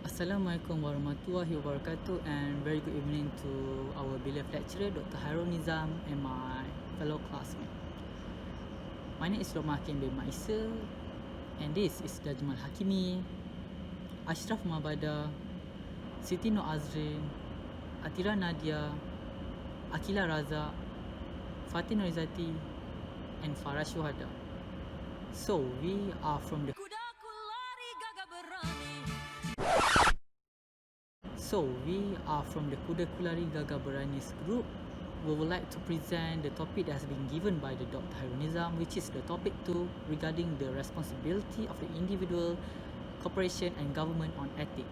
Assalamualaikum warahmatullahi wabarakatuh, and very good evening to our beloved lecturer Dr. Hairul Nizam and my fellow classmates. My name is Roma Hakim bin Maisa, and this is Dajmal Hakimi, Ashraf Mabada, Siti Nur Azrin, Atira Nadia, Akila Raza, Fatin Rizati, and Farah Shuhada. So we are from the Kuda Kulari Gagah Beranis group. We would like to present the topic that has been given by the Dr. Hairul Nizam, which is the topic 2 regarding the responsibility of the individual, corporation and government on ethics.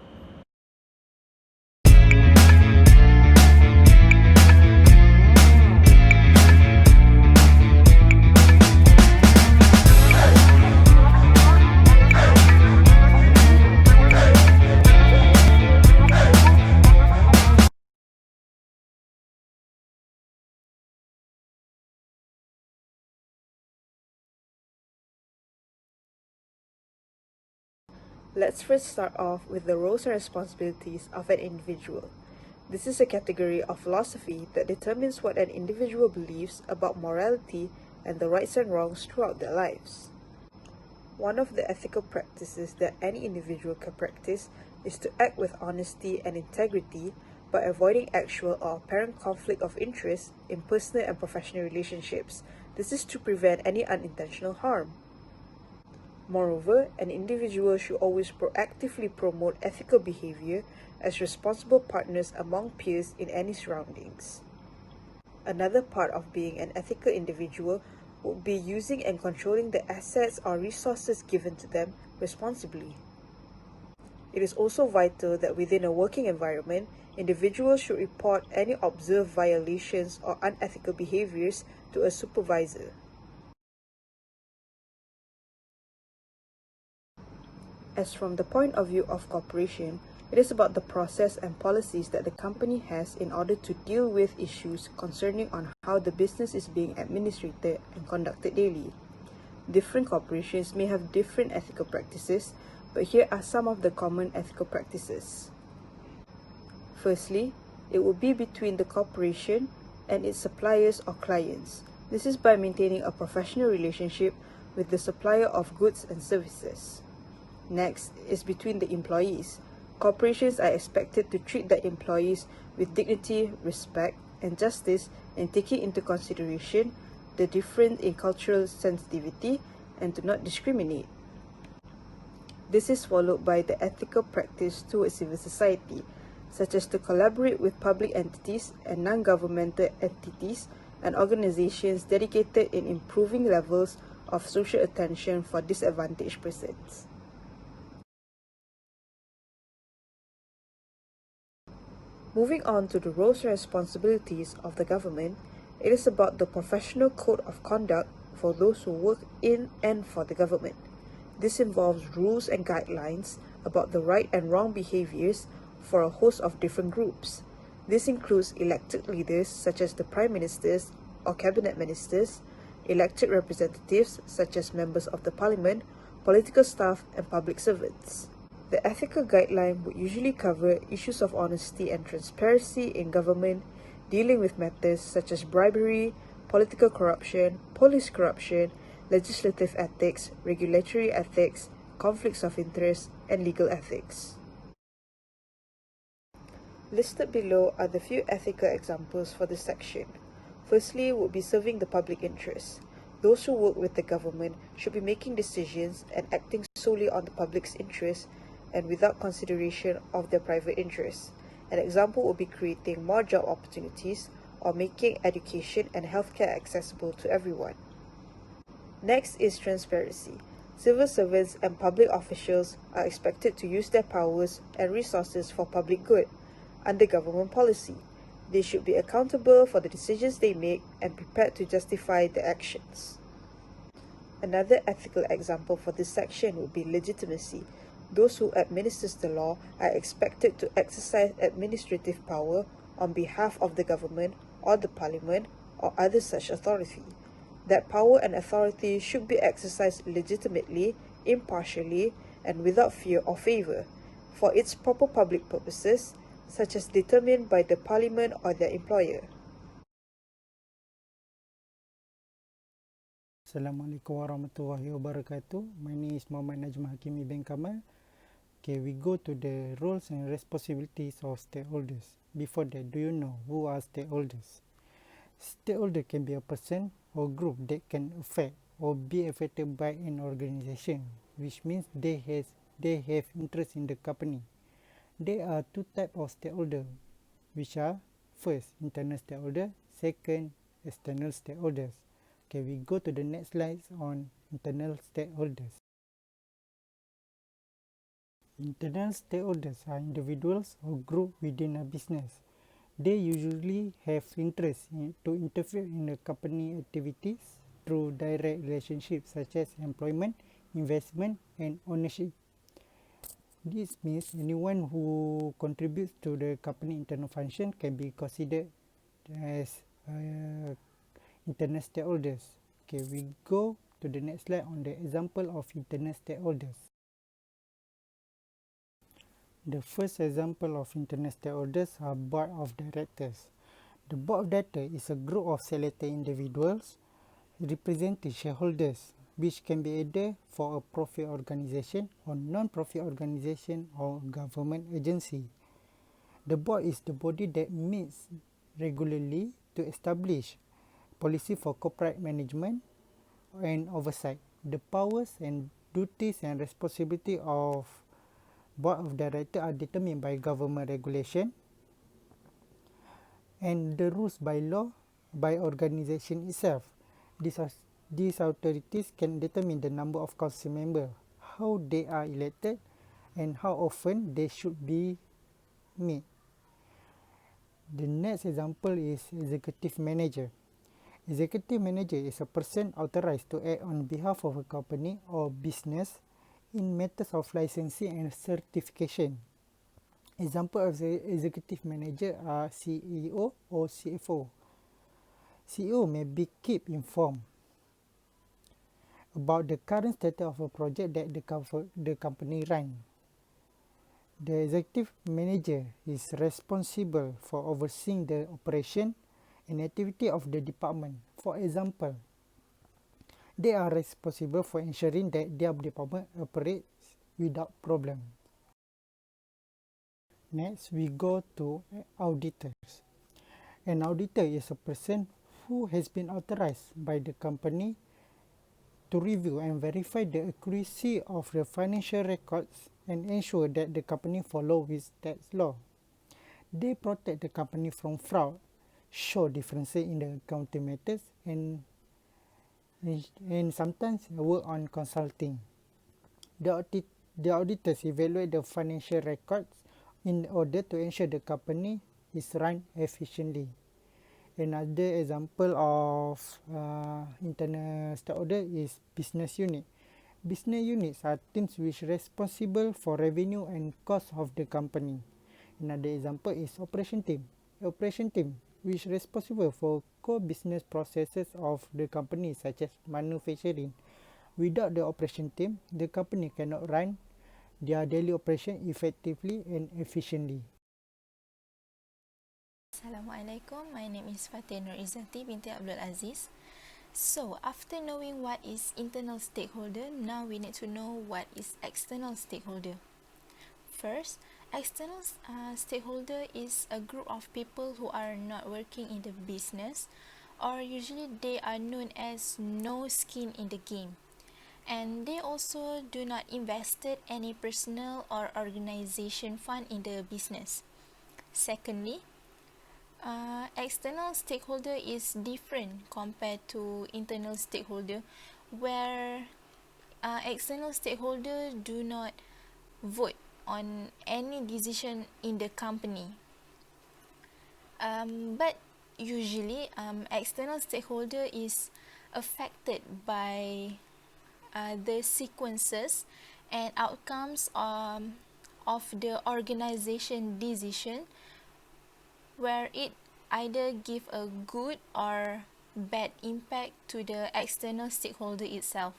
Let's first start off with the roles and responsibilities of an individual. This is a category of philosophy that determines what an individual believes about morality and the rights and wrongs throughout their lives. One of the ethical practices that any individual can practice is to act with honesty and integrity by avoiding actual or apparent conflict of interest in personal and professional relationships. This is to prevent any unintentional harm. Moreover, an individual should always proactively promote ethical behavior as responsible partners among peers in any surroundings. Another part of being an ethical individual would be using and controlling the assets or resources given to them responsibly. It is also vital that within a working environment, individuals should report any observed violations or unethical behaviors to a supervisor. As from the point of view of corporation, it is about the process and policies that the company has in order to deal with issues concerning on how the business is being administered and conducted daily. Different corporations may have different ethical practices, but here are some of the common ethical practices. Firstly, it will be between the corporation and its suppliers or clients. This is by maintaining a professional relationship with the supplier of goods and services. Next is between the employees. Corporations are expected to treat their employees with dignity, respect, and justice, and taking into consideration the difference in cultural sensitivity and to not discriminate. This is followed by the ethical practice towards civil society, such as to collaborate with public entities and non-governmental entities and organizations dedicated in improving levels of social attention for disadvantaged persons. Moving on to the roles and responsibilities of the government, it is about the professional code of conduct for those who work in and for the government. This involves rules and guidelines about the right and wrong behaviors for a host of different groups. This includes elected leaders such as the prime ministers or cabinet ministers, elected representatives such as members of the parliament, political staff, and public servants. The ethical guideline would usually cover issues of honesty and transparency in government, dealing with matters such as bribery, political corruption, police corruption, legislative ethics, regulatory ethics, conflicts of interest, and legal ethics. Listed below are the few ethical examples for this section. Firstly would be serving the public interest. Those who work with the government should be making decisions and acting solely on the public's interest and without consideration of their private interests. An example would be creating more job opportunities or making education and healthcare accessible to everyone. Next is transparency. Civil servants and public officials are expected to use their powers and resources for public good under government policy. They should be accountable for the decisions they make and prepared to justify their actions. Another ethical example for this section would be legitimacy. Those who administer the law are expected to exercise administrative power on behalf of the government or the parliament or other such authority. That power and authority should be exercised legitimately, impartially, and without fear or favor. for its proper public purposes, such as determined by the Parliament or their employer. Assalamualaikum warahmatullahi wabarakatuh. My name is Muhammad Najm Hakimi bin Kamal. Okay, we go to the roles and responsibilities of stakeholders. Before that, do you know who are stakeholders? Stakeholder can be a person or group that can affect or be affected by an organization, which means they have interest in the company. There are two types of stakeholder, which are first, internal stakeholder, second, external stakeholders. Okay, we go to the next slide on internal stakeholders. Internal stakeholders are individuals or group within a business. They usually have interest to interfere in the company activities through direct relationships such as employment, investment, and ownership. This means anyone who contributes to the company internal function can be considered as internal stakeholders. Okay, we go to the next slide on the example of internal stakeholders. The first example of internal stakeholders are board of directors. The board of directors is a group of selected individuals representing shareholders, which can be either for a profit organization or non-profit organization or government agency. The board is the body that meets regularly to establish policy for corporate management and oversight. The powers and duties and responsibility of board of directors are determined by government regulation and the rules by law by organization itself. These authorities can determine the number of council members, how they are elected, and how often they should be met. The next example is executive manager. Executive manager is a person authorized to act on behalf of a company or business in matters of licensing and certification. Example of the executive manager are CEO or CFO. CEO may be kept informed about the current status of a project that the company runs. The executive manager is responsible for overseeing the operation and activity of the department. For example, they are responsible for ensuring that their department operates without problem. Next, we go to auditors. An auditor is a person who has been authorized by the company to review and verify the accuracy of the financial records and ensure that the company follows its tax law. They protect the company from fraud, show differences in the accounting matters, and sometimes work on consulting. The auditors evaluate the financial records in order to ensure the company is run efficiently. Another example of internal stakeholder is business unit. Business units are teams which are responsible for revenue and cost of the company. Another example is operation team. Operation team which is responsible for core business processes of the company such as manufacturing. Without the operation team, the company cannot run their daily operation effectively and efficiently. Assalamualaikum, my name is Fatih Nur Izzati binti Abdul Aziz. So, after knowing what is internal stakeholder, now we need to know what is external stakeholder. First, external stakeholder is a group of people who are not working in the business, or usually they are known as no skin in the game. And they also do not invested any personal or organization fund in the business. Secondly, external stakeholder is different compared to internal stakeholder, where external stakeholder do not vote on any decision in the company. But usually, external stakeholder is affected by the sequences and outcomes of the organization decision, where it either give a good or bad impact to the external stakeholder itself.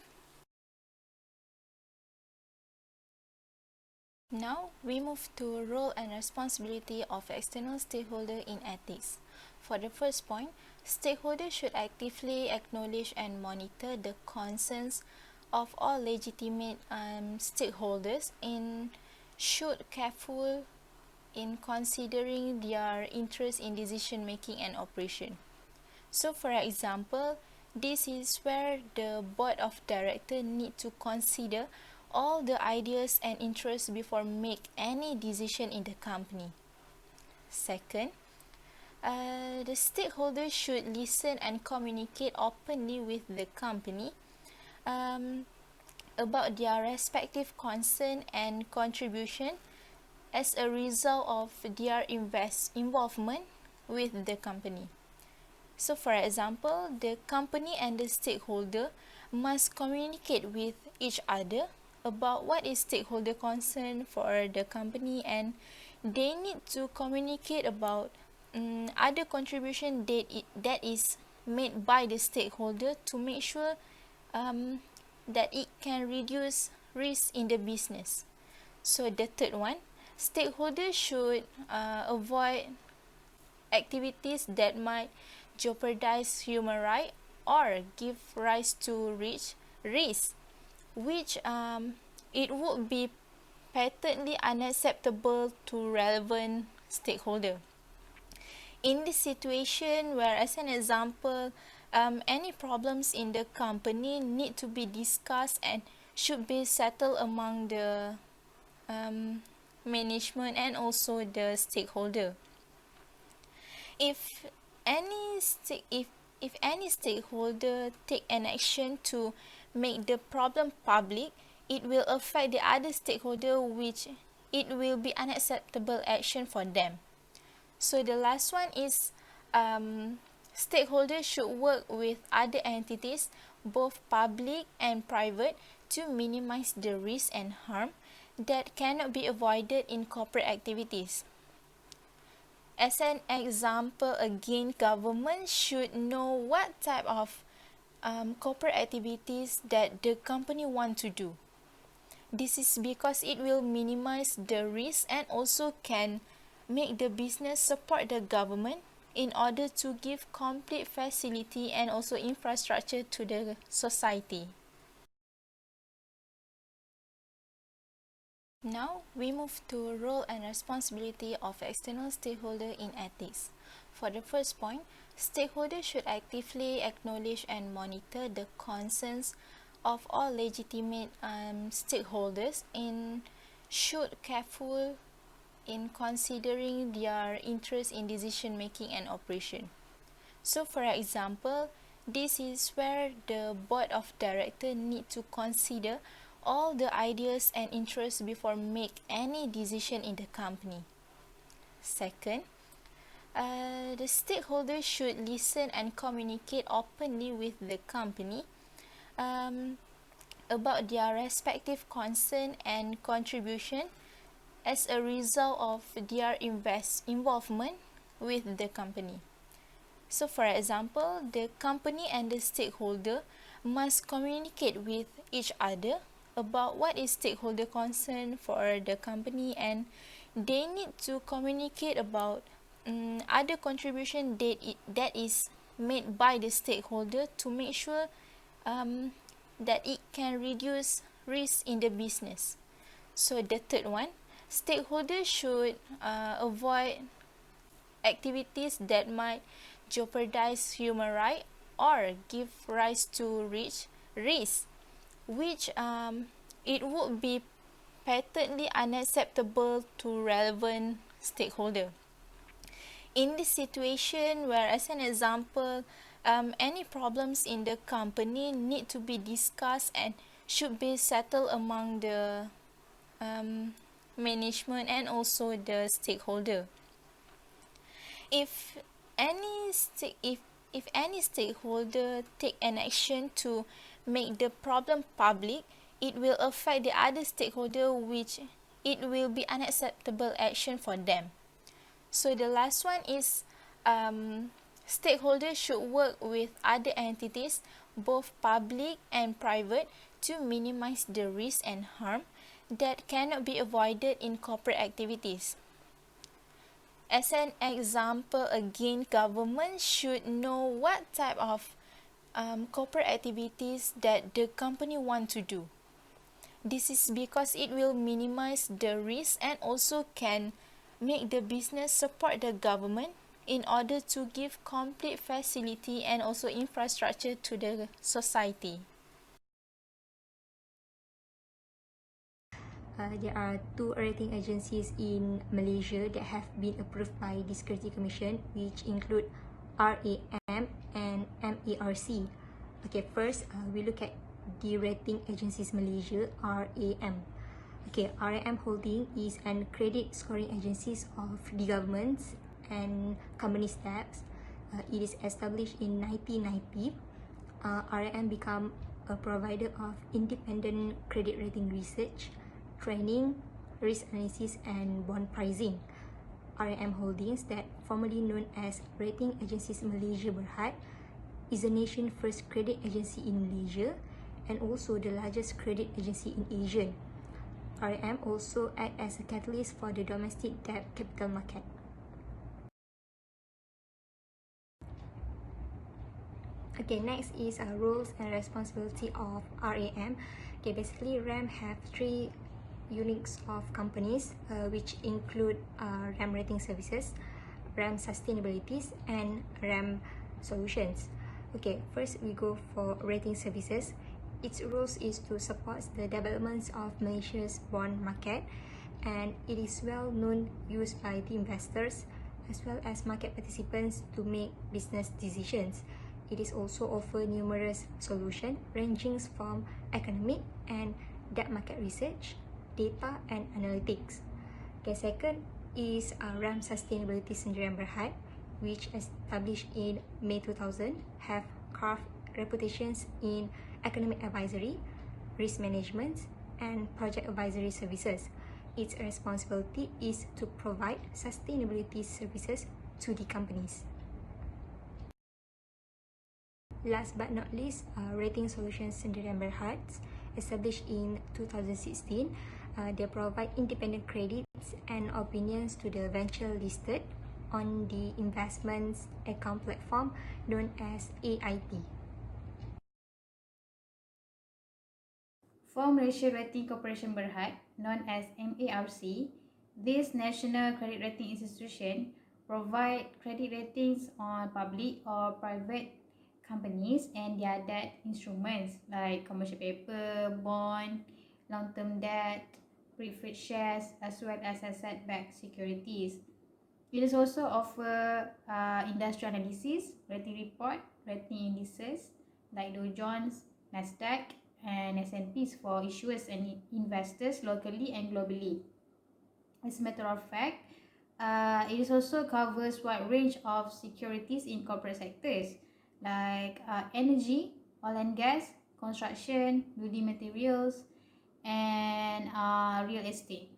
Now we move to role and responsibility of external stakeholder in ethics. For the first point, stakeholders should actively acknowledge and monitor the concerns of all legitimate stakeholders and should careful in considering their interest in decision making and operation. So for example, this is where the board of directors need to consider all the ideas and interests before make any decision in the company. Second, the stakeholders should listen and communicate openly with the company about their respective concern and contribution as a result of their involvement with the company. So for example, the company and the stakeholder must communicate with each other about what is stakeholder concern for the company, and they need to communicate about other contribution that is made by the stakeholder to make sure that it can reduce risk in the business. So the third one, stakeholders should avoid activities that might jeopardize human rights or give rise to risk, which it would be patently unacceptable to relevant stakeholder. In this situation, where as an example, any problems in the company need to be discussed and should be settled among the management and also the stakeholder. If any stakeholder take an action to make the problem public, it will affect the other stakeholder, which it will be unacceptable action for them. So the last one is stakeholders should work with other entities, both public and private, to minimize the risk and harm that cannot be avoided in corporate activities. As an example, again, government should know what type of corporate activities that the company want to do. This is because it will minimize the risk and also can make the business support the government in order to give complete facility and also infrastructure to the society. Now we move to role and responsibility of external stakeholder in ethics. For the first point, stakeholders should actively acknowledge and monitor the concerns of all legitimate stakeholders and should careful in considering their interest in decision making and operation. So for example, this is where the board of directors need to consider all the ideas and interests before make any decision in the company. Second, the stakeholders should listen and communicate openly with the company about their respective concern and contribution as a result of their involvement with the company. So for example, the company and the stakeholder must communicate with each other about what is stakeholder concern for the company, and they need to communicate about other contribution that is made by the stakeholder to make sure that it can reduce risk in the business. So the third one, stakeholders should avoid activities that might jeopardize human rights or give rise to risk, which it would be patently unacceptable to relevant stakeholder. In this situation, where as an example, any problems in the company need to be discussed and should be settled among the management and also the stakeholder. If any stakeholder take an action to make the problem public, it will affect the other stakeholder, which it will be unacceptable action for them. So the last one is stakeholders should work with other entities, both public and private, to minimize the risk and harm that cannot be avoided in corporate activities. As an example, again, government should know what type of corporate activities that the company want to do. This is because it will minimize the risk and also can make the business support the government in order to give complete facility and also infrastructure to the society. There are two rating agencies in Malaysia that have been approved by the Security Commission, which include RAM and MARC. Okay, first we look at the rating agencies Malaysia, RAM. Okay, RAM Holding is an credit scoring agencies of the governments and company staffs. It is established in 1990. RAM become a provider of independent credit rating research, training, risk analysis, and bond pricing. RAM Holdings, that formerly known as Rating Agencies Malaysia Berhad, is the nation's first credit agency in Malaysia and also the largest credit agency in Asia. RAM also act as a catalyst for the domestic debt capital market. Okay, next is roles and responsibility of RAM. Okay, basically RAM have three units of companies which include RAM Rating Services, RAM Sustainabilities, and RAM Solutions. Okay, first we go for Rating Services. Its roles is to support the developments of Malaysia's bond market, and it is well known used by the investors as well as market participants to make business decisions. It is also offer numerous solutions ranging from economic and debt market research, data, and analytics. Okay, second is RAM Sustainability Sdn Berhad, which established in May 2000, have carved reputations in economic advisory, risk management, and project advisory services. Its responsibility is to provide sustainability services to the companies. Last but not least, Rating Solutions Sdn Berhad, established in 2016. They provide independent credits and opinions to the venture listed on the investments account platform known as AIP. For Malaysia Rating Corporation Berhad, known as MARC, this national credit rating institution provide credit ratings on public or private companies and their debt instruments like commercial paper, bond, long-term debt, preferred shares, as well as asset-backed securities. It is also offer industry analysis, rating report, rating indices like Dow Jones, Nasdaq, and S&Ps for issuers and investors locally and globally. As a matter of fact, it is also covers wide range of securities in corporate sectors like energy, oil and gas, construction, building materials, and real estate.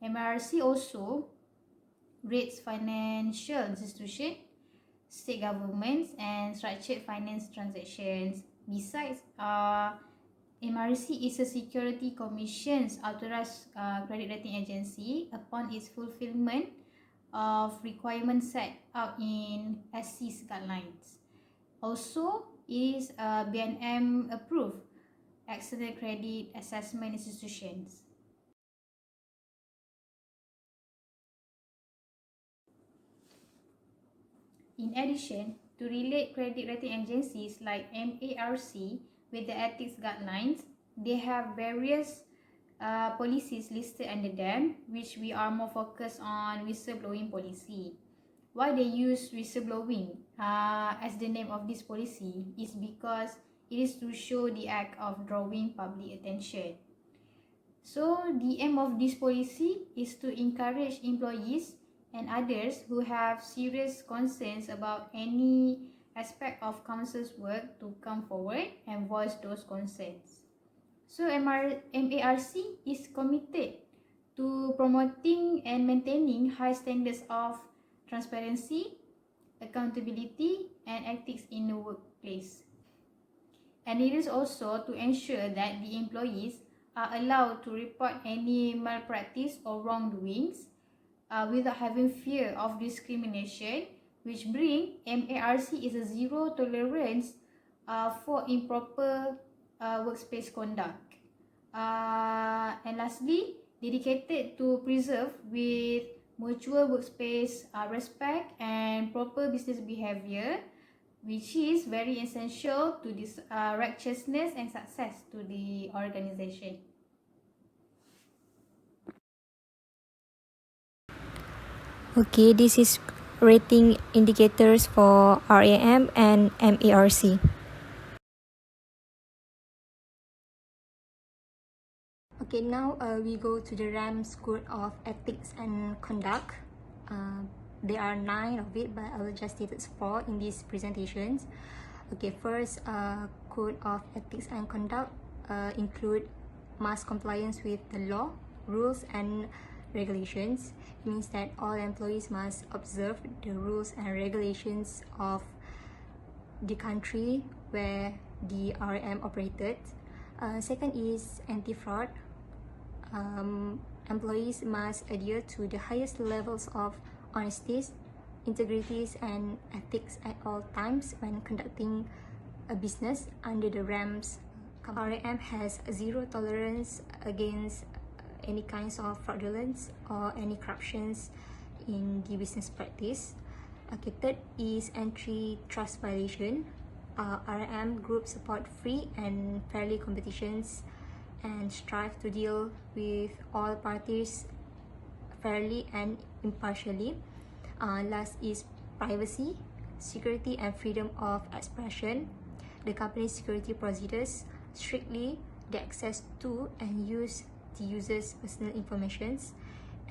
MRC also rates financial institutions, state governments, and structured finance transactions. Besides, MRC is a Security Commission's authorized credit rating agency upon its fulfillment of requirements set out in SC's guidelines. Also, it is a BNM approved external credit assessment institutions. In addition, to relate credit rating agencies like MARC with the ethics guidelines, they have various policies listed under them, which we are more focused on whistleblowing policy. Why they use whistleblowing as the name of this policy is because it is to show the act of drawing public attention. So the aim of this policy is to encourage employees and others who have serious concerns about any aspect of council's work to come forward and voice those concerns. So MARC is committed to promoting and maintaining high standards of transparency, accountability, and ethics in the workplace. And it is also to ensure that the employees are allowed to report any malpractice or wrongdoings without having fear of discrimination, which bring MARC is a zero tolerance for improper workspace conduct. And lastly, dedicated to preserve with mutual workspace respect and proper business behavior, which is very essential to this righteousness and success to the organization. Okay, this is rating indicators for RAM and MARC. Okay, now we go to the RAM's Code of Ethics and Conduct. There are 9 of it, but I will just state 4 in these presentations. Okay, first, Code of Ethics and Conduct include mass compliance with the law, rules and regulations. It means that all employees must observe the rules and regulations of the country where the RM operated. Second is anti-fraud. Employees must adhere to the highest levels of honesty, integrity and ethics at all times when conducting a business under the RAM's. RAM has zero tolerance against any kinds of fraudulence or any corruptions in the business practice. Okay, third is antitrust violation. RM group support free and fairly competitions and strive to deal with all parties fairly and impartially. Last is privacy, security and freedom of expression. The company's security procedures strictly the access to and use the user's personal information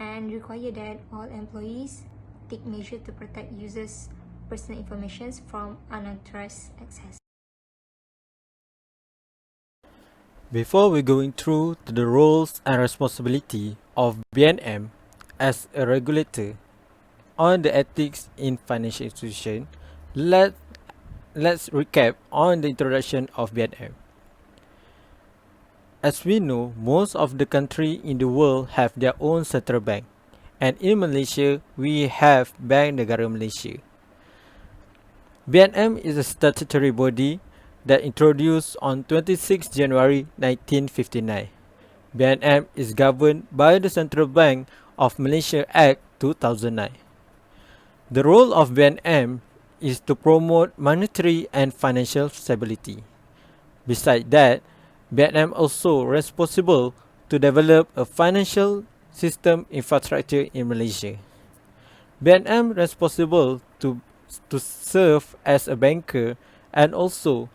and require that all employees take measures to protect users' personal information from unauthorized access. Before we going through to the roles and responsibility of BNM as a regulator on the ethics in financial institution, let's recap on the introduction of BNM. As we know, most of the countries in the world have their own central bank, and in Malaysia, we have Bank Negara Malaysia. BNM is a statutory body that introduced on 26 January 1959. BNM is governed by the Central Bank of Malaysia Act 2009. The role of BNM is to promote monetary and financial stability. Besides that, BNM also responsible to develop a financial system infrastructure in Malaysia. BNM responsible to serve as a banker and also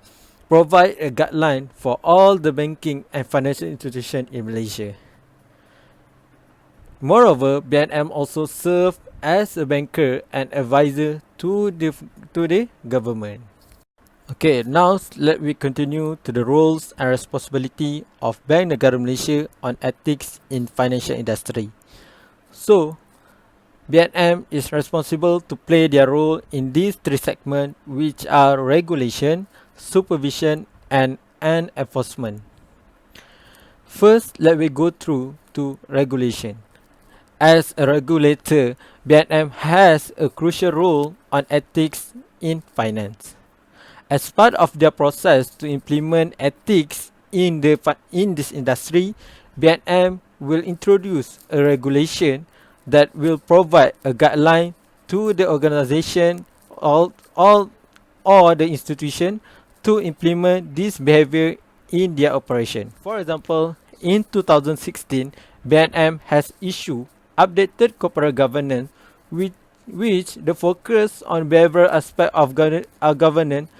provide a guideline for all the banking and financial institutions in Malaysia. Moreover, BNM also serve as a banker and advisor to the government. Okay, now let me continue to the roles and responsibility of Bank Negara Malaysia on ethics in financial industry. So, BNM is responsible to play their role in these 3 segments, which are regulation, supervision and enforcement. First, let me go through to regulation. As a regulator, BNM has a crucial role on ethics in finance. As part of their process to implement ethics in this industry, BNM will introduce a regulation that will provide a guideline to the organization or the institution to implement this behavior in their operation. For example, in 2016, BNM has issued updated corporate governance which the focus on behavioral aspect of governance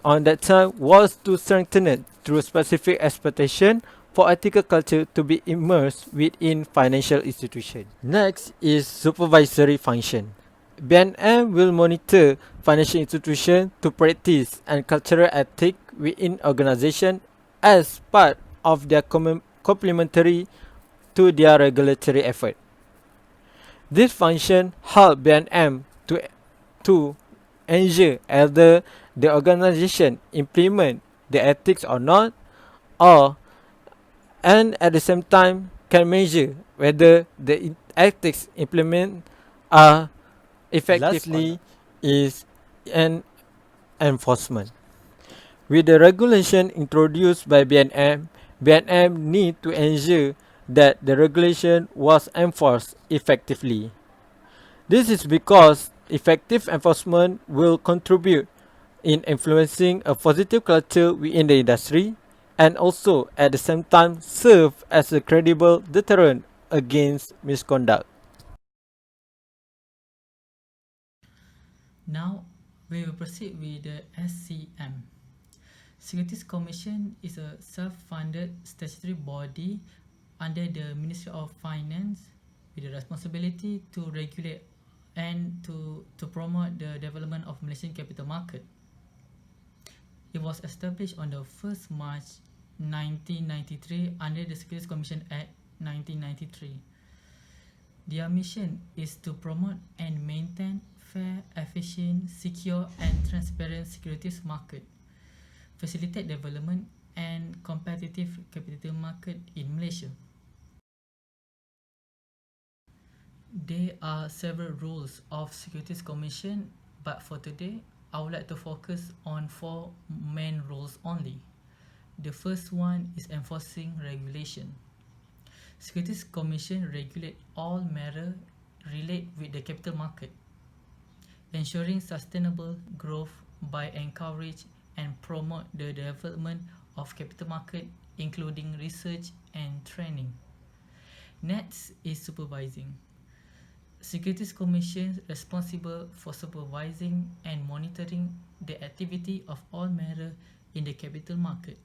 on that time was to strengthen it through specific expectation for ethical culture to be immersed within financial institutions. Next is supervisory function. BNM will monitor financial institutions to practice and cultural ethics within organization as part of their complementary to their regulatory effort. This function help BNM to ensure either the organization implement the ethics or not, or and at the same time can measure whether the ethics implement are effective. Lastly is an enforcement. With the regulation introduced by BNM, BNM need to ensure that the regulation was enforced effectively. This is because effective enforcement will contribute in influencing a positive culture within the industry and also at the same time serve as a credible deterrent against misconduct. Now, we will proceed with the SCM. Securities Commission is a self-funded statutory body under the Ministry of Finance with the responsibility to regulate and to promote the development of Malaysian capital market. It was established on the 1st March 1993 under the Securities Commission Act 1993. Their mission is to promote and maintain fair, efficient, secure and transparent securities market, facilitate development and competitive capital market in Malaysia. There are several rules of Securities Commission, but for today, I would like to focus on 4 main rules only. The first one is enforcing regulation. Securities Commission regulate all matters related with the capital market, ensuring sustainable growth by encourage and promote the development of capital market, including research and training. Next is supervising. Securities Commission responsible for supervising and monitoring the activity of all matters in the capital market.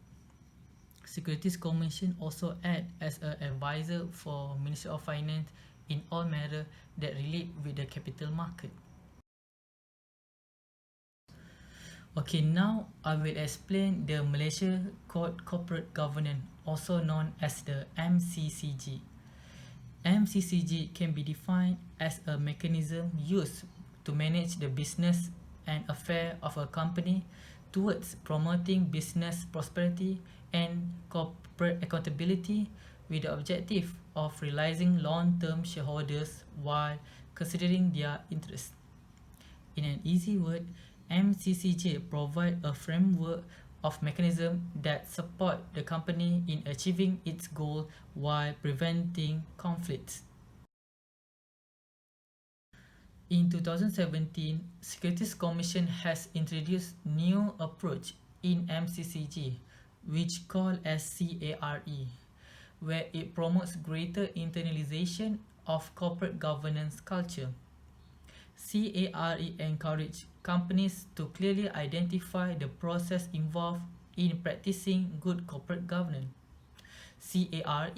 Securities Commission also act as an advisor for Ministry of Finance in all matters that relate with the capital market. Okay, now I will explain the Malaysia Code Corporate Governance, also known as the MCCG. MCCG can be defined as a mechanism used to manage the business and affairs of a company towards promoting business prosperity and corporate accountability with the objective of realizing long-term shareholders while considering their interests. In an easy word, MCCG provide a framework of mechanism that support the company in achieving its goal while preventing conflicts. In 2017, Securities Commission has introduced new approach in MCCG, which called as CARE, where it promotes greater internalization of corporate governance culture. CARE encourage companies to clearly identify the process involved in practicing good corporate governance. CARE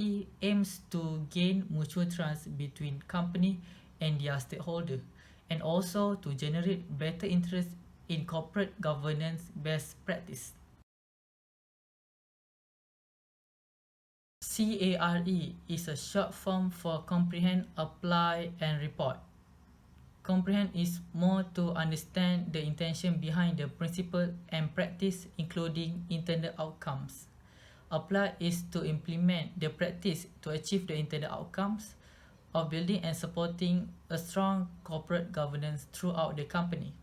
aims to gain mutual trust between company and their stakeholder, and also to generate better interest in corporate governance best practice. CARE is a short form for Comprehend, Apply and Report. Comprehend is more to understand the intention behind the principle and practice, including intended outcomes. Apply is to implement the practice to achieve the intended outcomes of building and supporting a strong corporate governance throughout the company.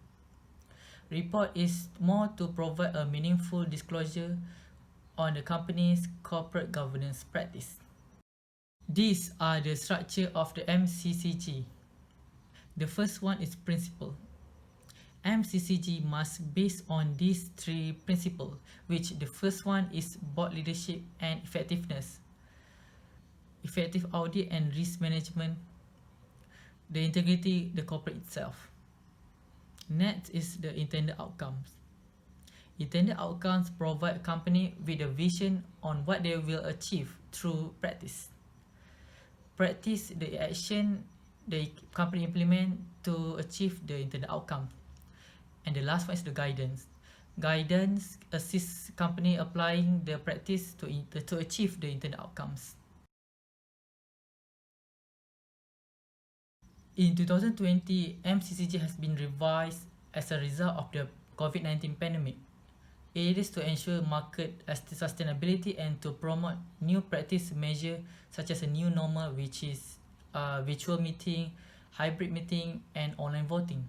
Report is more to provide a meaningful disclosure on the company's corporate governance practice. These are the structure of the MCCG. The first one is principle. MCCG must base on these 3 principles, which the first one is board leadership and effectiveness, effective audit and risk management, the integrity the corporate itself. Next is the intended outcomes. Intended outcomes provide a company with a vision on what they will achieve through practice. Practice the action the company implement to achieve the intended outcome. And the last one is the guidance. Guidance assists company applying the practice to achieve the intended outcomes. In 2020, MCCG has been revised as a result of the COVID-19 pandemic. It is to ensure market sustainability and to promote new practice measure such as a new normal, which is virtual meeting, hybrid meeting, and online voting.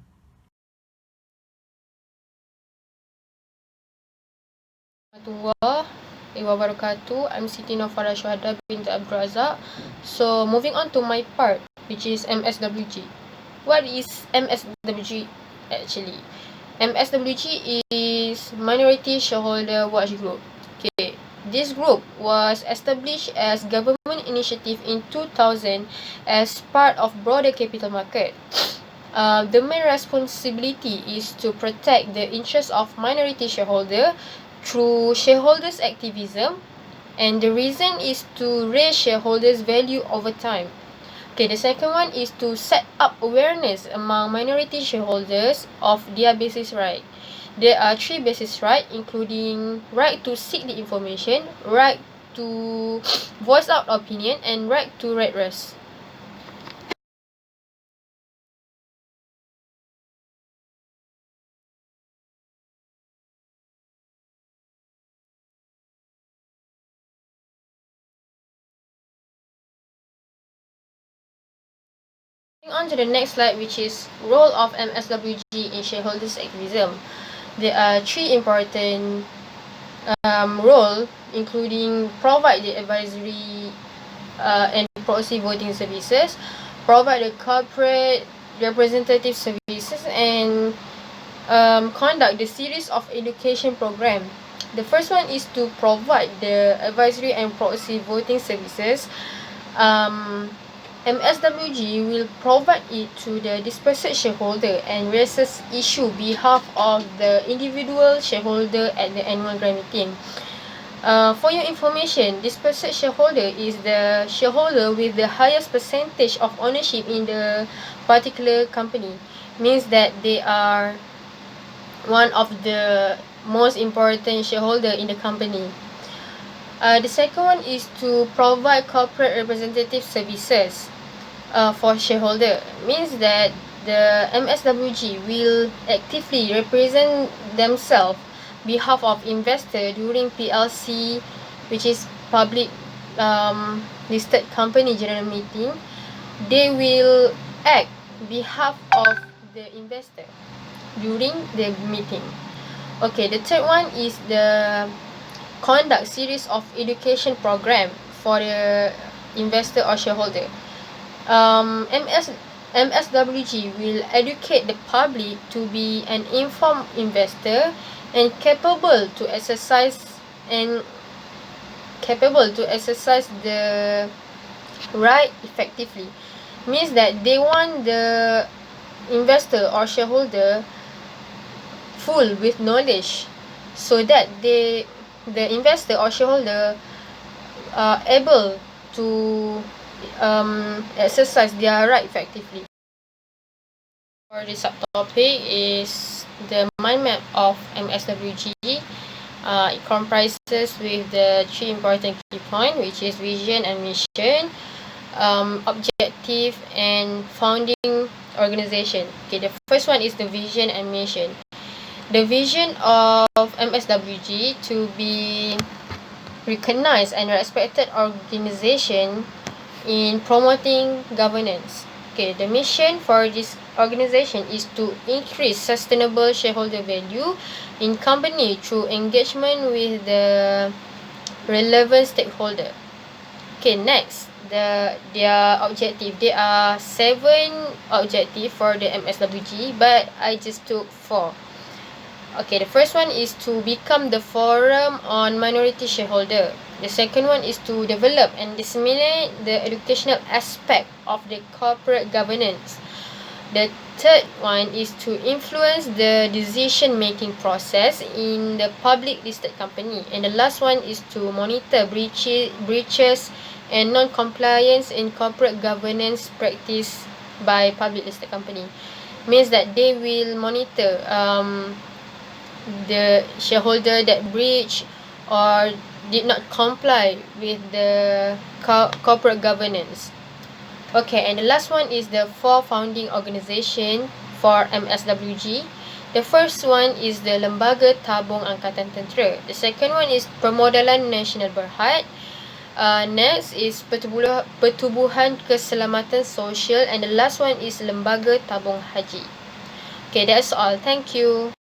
Warahmatullahi wabarakatuh. I'm Siti Nofara Syuhada binti Abdul Razak. So moving on to my part, which is MSWG. What is MSWG actually? MSWG is Minority Shareholder Watch Group. Okay, this group was established as government initiative in 2000 as part of broader capital market. The main responsibility is to protect the interests of minority shareholder through shareholders activism, and the reason is to raise shareholders value over time. Okay, the second one is to set up awareness among minority shareholders of their basic right. There are 3 basic rights, including right to seek the information, right to voice out opinion, and right to redress. Moving on to the next slide, which is role of MSWG in shareholders activism. There are 3 important role, including provide the advisory and proxy voting services, provide the corporate representative services, and conduct the series of education program. The first one is to provide the advisory and proxy voting services. MSWG will provide it to the dispersed shareholder and raises issue behalf of the individual shareholder at the annual grand meeting. For your information, dispersed shareholder is the shareholder with the highest percentage of ownership in the particular company. Means that they are one of the most important shareholder in the company. The second one is to provide corporate representative services for shareholder. Means that the MSWG will actively represent themselves behalf of investor during PLC, which is public listed company general meeting. They will act behalf of the investor during the meeting. Okay, the third one is the conduct series of education program for the investor or shareholder. MSWG will educate the public to be an informed investor and capable to exercise the right effectively. Means that they want the investor or shareholder full with knowledge, so that the investor or shareholder are able to exercise their right effectively. For the subtopic is the mind map of MSWG. It comprises with the 3 important key points, which is vision and mission, objective, and founding organization. Okay, the first one is the vision and mission. The vision of MSWG to be recognized and respected organization in promoting governance. Okay, the mission for this organization is to increase sustainable shareholder value in company through engagement with the relevant stakeholder. Okay, next, their objective. There are 7 objectives for the MSWG, but I just took 4. Okay, the first one is to become the forum on minority shareholder. The second one is to develop and disseminate the educational aspect of the corporate governance. The third one is to influence the decision-making process in the public listed company. And the last one is to monitor breaches and non-compliance in corporate governance practice by public listed company. Means that they will monitor the shareholder that breach or did not comply with the corporate governance. Okay, and the last one is the 4 founding organization for MSWG. The first one is the Lembaga Tabung Angkatan Tentera. The second one is Permodalan Nasional Berhad. Next is Pertubuhan Keselamatan Sosial, and the last one is Lembaga Tabung Haji. Okay, that's all. Thank you.